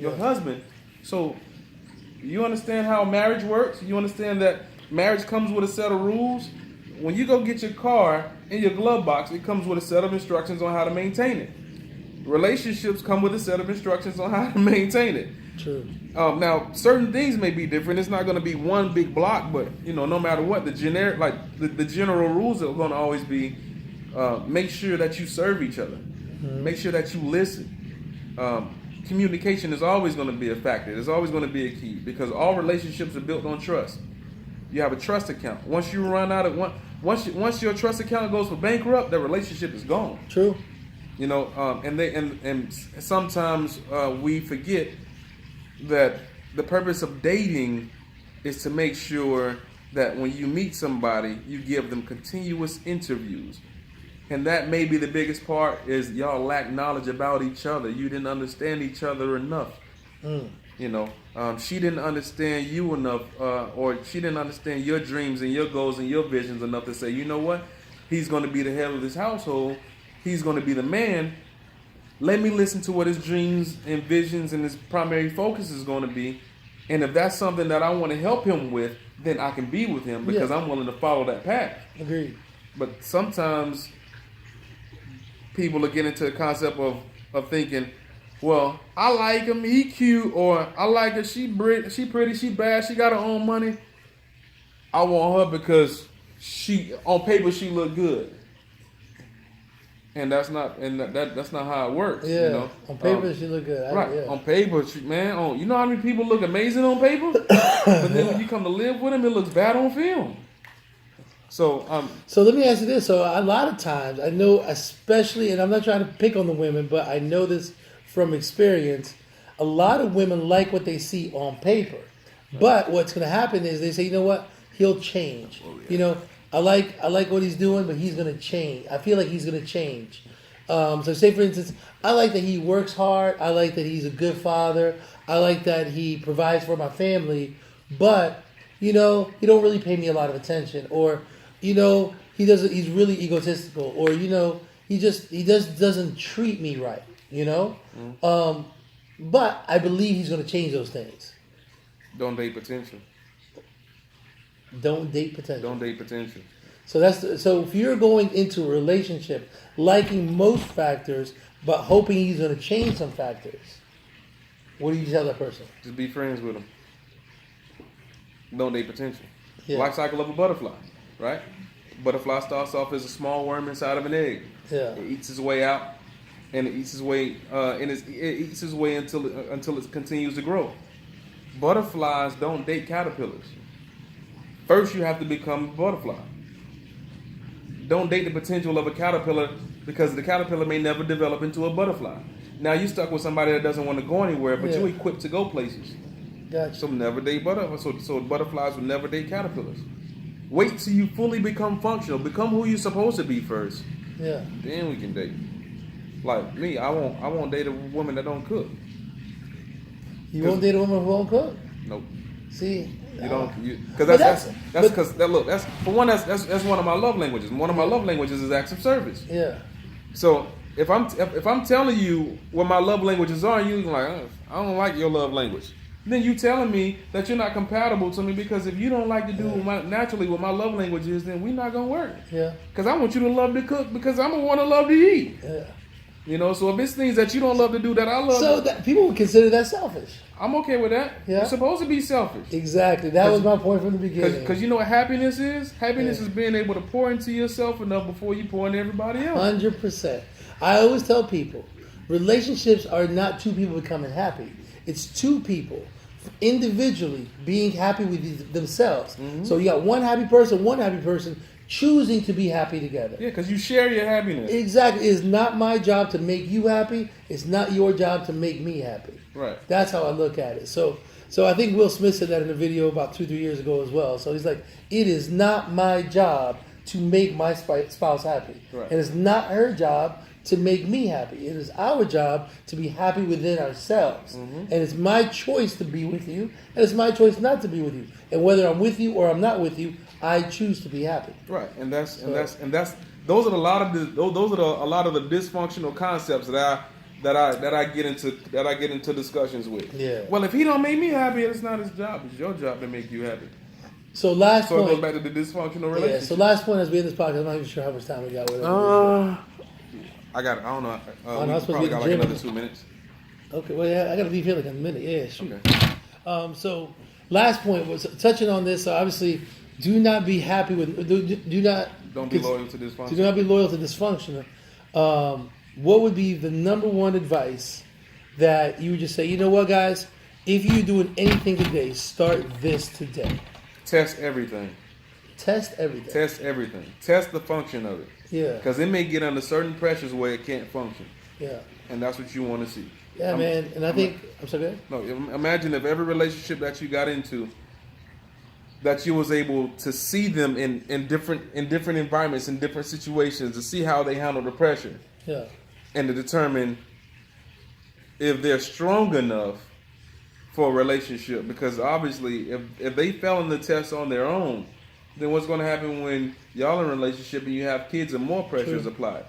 your husband. So you understand how marriage works. You understand that marriage comes with a set of rules. When you go get your car in your glove box, it comes with a set of instructions on how to maintain it. Relationships come with a set of instructions on how to maintain it. True. Now, certain things may be different. It's not going to be one big block, but no matter what, the generic, like the general rules are going to always be: make sure that you serve each other, make sure that you listen. Communication is always going to be a factor. It's always going to be a key because all relationships are built on trust. You have a trust account. Once you run out of once your trust account goes for bankrupt, the relationship is gone. True. And sometimes we forget that the purpose of dating is to make sure that when you meet somebody, you give them continuous interviews. And that may be the biggest part is y'all lack knowledge about each other. You didn't understand each other enough. She didn't understand you enough, or she didn't understand your dreams and your goals and your visions enough to say, you know what? He's going to be the head of this household. He's going to be the man. Let me listen to what his dreams and visions and his primary focus is going to be. And if that's something that I want to help him with, then I can be with him because I'm willing to follow that path. Agreed. But sometimes people are getting into the concept of thinking, well, I like him, he cute, or I like her, she pretty, she bad, she got her own money. I want her because on paper she look good. And that's not how it works. Yeah, on paper she look good. Right, on paper, you know how many people look amazing on paper? But then when you come to live with them, it looks bad on film. So let me ask you this. So a lot of times, I know, especially, and I'm not trying to pick on the women, but I know this from experience, a lot of women like what they see on paper. But what's going to happen is they say, you know what, he'll change. Oh, yeah. I like what he's doing, but he's going to change. I feel like he's going to change. So say, for instance, I like that he works hard. I like that he's a good father. I like that he provides for my family. But, he don't really pay me a lot of attention. Or, he's really egotistical. Or, he just doesn't treat me right, But I believe he's going to change those things. Don't date potential. Don't date potential. Don't date potential. So if you're going into a relationship liking most factors, but hoping he's going to change some factors, what do you tell that person? Just be friends with him. Don't date potential. Yeah. Life cycle of a butterfly, right? Butterfly starts off as a small worm inside of an egg. Yeah. It eats its way out, and it eats its way, until it continues to grow. Butterflies don't date caterpillars. First, you have to become a butterfly. Don't date the potential of a caterpillar because the caterpillar may never develop into a butterfly. Now you're stuck with somebody that doesn't want to go anywhere, but you're equipped to go places. Gotcha. So never date butterflies. So butterflies will never date caterpillars. Wait till you fully become functional. Become who you're supposed to be first. Yeah. Then we can date. Like me, I won't date a woman that don't cook. You won't date a woman who won't cook? Nope. See. Because that's for one. That's one of my love languages. One of my love languages is acts of service. Yeah. So if I'm telling you what my love languages are, and you're like, I don't like your love language. Then you telling me that you're not compatible to me because if you don't like to do naturally what my love language is, then we're not gonna work. Yeah. Because I want you to love to cook because I'm gonna want to love to eat. Yeah. So if it's things that you don't love to do that I love, so that people would consider that selfish. I'm okay with that. Yeah. You're supposed to be selfish. Exactly. That was my point from the beginning. Because you know what happiness is? Happiness is being able to pour into yourself enough before you pour into everybody else. 100%. I always tell people, relationships are not two people becoming happy. It's two people individually being happy with themselves. Mm-hmm. So you got one happy person choosing to be happy together. Yeah, because you share your happiness. Exactly. It's not my job to make you happy. It's not your job to make me happy. Right. That's how I look at it. So I think Will Smith said that in a video about 2-3 years ago as well. So he's like, it is not my job to make my spouse happy. Right. And it's not her job to make me happy. It is our job to be happy within ourselves. Mm-hmm. And it's my choice to be with you, and it's my choice not to be with you. And whether I'm with you or I'm not with you, I choose to be happy. Right. And those are a lot of the dysfunctional concepts that that I get into discussions with. Yeah. Well, if he don't make me happy, it's not his job. It's your job to make you happy. So last So it point. goes back to the dysfunctional relationship. Yeah. So last point as we end this podcast, I'm not even sure how much time we got. Whatever. I got. I don't know. I'm We not supposed to probably be got at the like gym. another 2 minutes. Okay. Well, yeah, I got to leave here like in a minute. Yeah. Shoot. Okay. So last point was touching on this. So obviously, do not be happy with. Do not. Don't be loyal to dysfunction. Do not be loyal to dysfunction. What would be the number one advice that you would just say? You know what, guys? If you're doing anything today, start this today. Test everything. Test everything. Test everything. Test the function of it. Yeah. Because it may get under certain pressures where it can't function, Yeah. and that's what you want to see. Yeah, man. And I think I'm so good. No, imagine if every relationship that you got into, that you was able to see them in different environments, in different situations, to see how they handle the pressure, Yeah. and to determine if they're strong enough for a relationship. Because obviously, if they fell in the test on their own, then what's going to happen when y'all in a relationship and you have kids and more pressure is applied?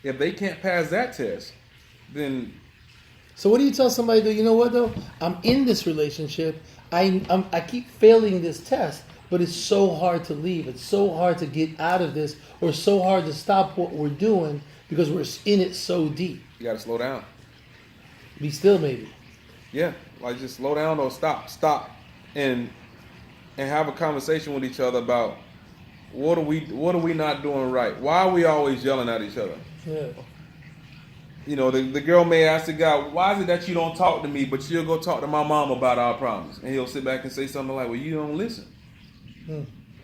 If they can't pass that test, then So what do you tell somebody though? You know what though? I'm in this relationship. I keep failing this test, but it's so hard to leave. It's so hard to get out of this, or so hard to stop what we're doing because we're in it so deep. you got to slow down. Be still, maybe. Yeah, like just slow down or stop, and have a conversation with each other about what are we not doing right? Why are we always yelling at each other? Yeah. You know, the girl may ask the guy, why is it that you don't talk to me, but you'll go talk to my mom about our problems? And he'll sit back and say something like, well, you don't listen.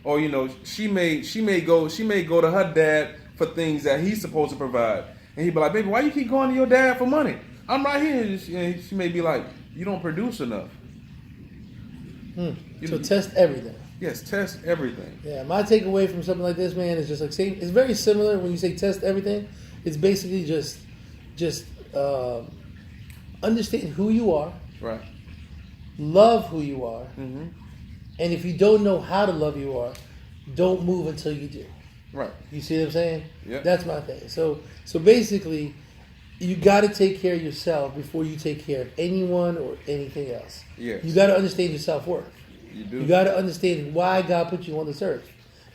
Or, you know, she may go to her dad for things that he's supposed to provide. And he'd be like, baby, why you keep going to your dad for money? I'm right here. And she may be like, you don't produce enough. So test everything. Yes, test everything. Yeah, my takeaway from something like this, man, is just like saying it's very similar when you say test everything. It's basically just understand who you are, Right. love who you are, Mm-hmm. and if you don't know how to love who you are, don't move until you do. Right. You see what I'm saying? Yeah. That's my thing. So basically, you got to take care of yourself before you take care of anyone or anything else. Yes. You got to understand your self-worth. You do. You got to understand why God put you on this earth.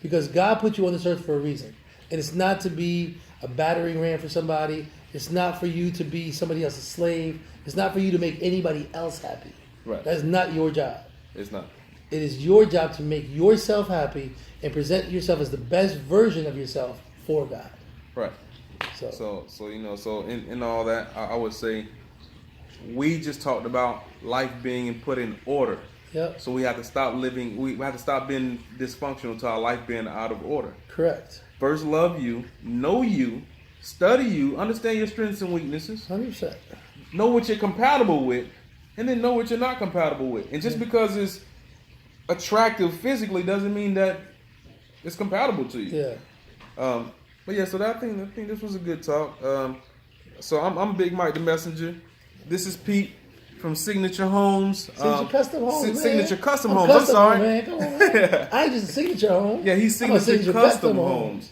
Because God put you on this earth for a reason. And it's not to be a battering ram for somebody. It's not for you to be somebody else's slave. It's not for you to make anybody else happy. Right. That's not your job. It's not. It is your job to make yourself happy and present yourself as the best version of yourself for God. Right. So you know, so in all that, I would say we just talked about life being put in order. Yep. So we have to stop living. We have to stop being dysfunctional to our life being out of order. Correct. First, love you, know you, study you, understand your strengths and weaknesses, 100%. know what you're compatible with, and then know what you're not compatible with. And just because it's attractive physically doesn't mean that it's compatible to you. Yeah. But yeah, so I think this was a good talk. So I'm Big Mike the Messenger. This is Pete from Signature Homes. Signature Custom Homes, man. Signature Custom I'm Homes. I'm custom sorry. home, man. Come on, man. I ain't just a Signature Home. Yeah, he's I'm a Signature Custom Homes.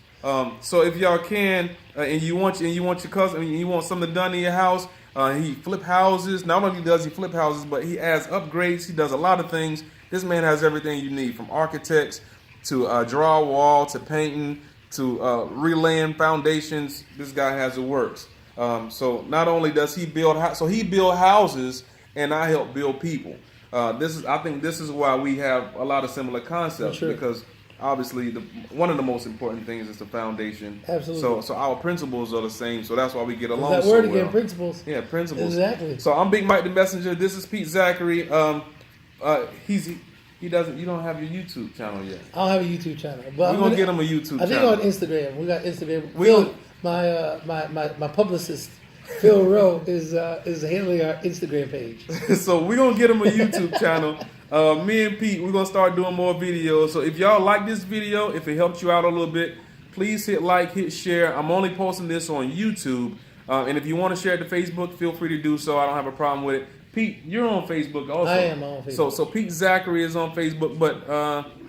So if y'all can and you want your custom, and you want something done in your house, he flip houses. Not only does he flip houses, but he adds upgrades. He does a lot of things. This man has everything you need, from architects to drywall to painting to relaying foundations. This guy has the works. So not only does he build houses, and I help build people. I think this is why we have a lot of similar concepts, Sure. because obviously one of the most important things is the foundation. Absolutely. So our principles are the same. So that's why we get along That so word well. again, principles. Yeah, principles. Exactly. So I'm Big Mike the Messenger. This is Pete Zachary. You don't have your YouTube channel yet. I don't have a YouTube channel, but We're gonna get him a YouTube I think channel. on Instagram. We got Instagram. We Phil, gonna- my publicist, Phil Rowe, is handling our Instagram page. So we're gonna get him a YouTube channel. Me and Pete, we're gonna start doing more videos. So if y'all like this video, if it helped you out a little bit, please hit like, hit share. I'm only posting this on YouTube. And if you want to share it to Facebook, feel free to do so. I don't have a problem with it. Pete, you're on Facebook also. I am on Facebook. So Pete Zachary is on Facebook, but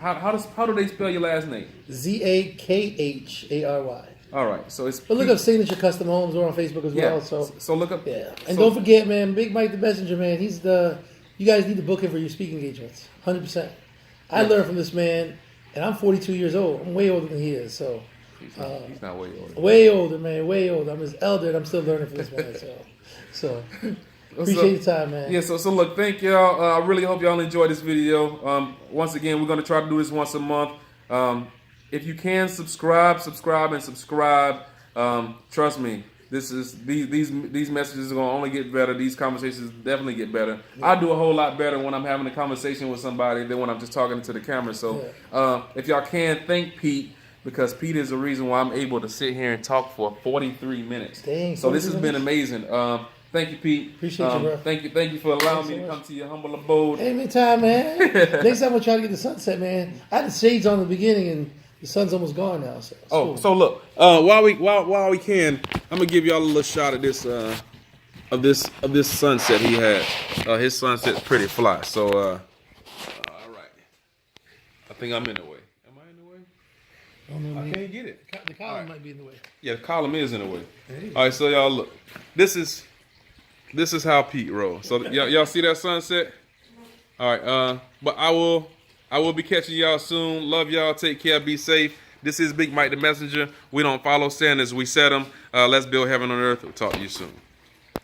how do they spell your last name? ZAKHARY. All right, so it's But look up Signature Custom Homes. We're on Facebook as well. So look up. Yeah, and so- don't forget, man, Big Mike the Messenger, man. He's the. You guys need to book him for your speaking engagements. 100%. I learned from this man, and I'm 42 years old. I'm way older than he is, so. He's not way older. Way older, man. Way older. I'm his elder, and I'm still learning from this man. So appreciate your time, man. Yeah, so look, thank y'all. I really hope y'all enjoyed this video. Once again, we're gonna try to do this once a month. If you can subscribe. Trust me, these messages are gonna only get better. These conversations definitely get better. I do a whole lot better when I'm having a conversation with somebody than when I'm just talking to the camera. So if y'all can, thank Pete. Because Pete is the reason why I'm able to sit here and talk for 43 minutes. Dang, so this has been amazing. Thank you, Pete. Appreciate you, bro. Thank you for allowing me to come to your humble abode. Anytime, man. Next time we'll try to get the sunset, man. I had the shades on in the beginning, and the sun's almost gone now. So it's cool. So look, while we can, I'm gonna give y'all a little shot of this sunset he had. His sunset's pretty fly. So all right, I think I'm in the way. Am I in the way? I can't get it. The column might be in the way. Yeah, the column is in the way. All right, so y'all look. This is how Pete rolls. So y'all see that sunset? All right. But I will be catching y'all soon. Love y'all. Take care. Be safe. This is Big Mike the Messenger. We don't follow standards. We set them. Let's build heaven on earth. We'll talk to you soon.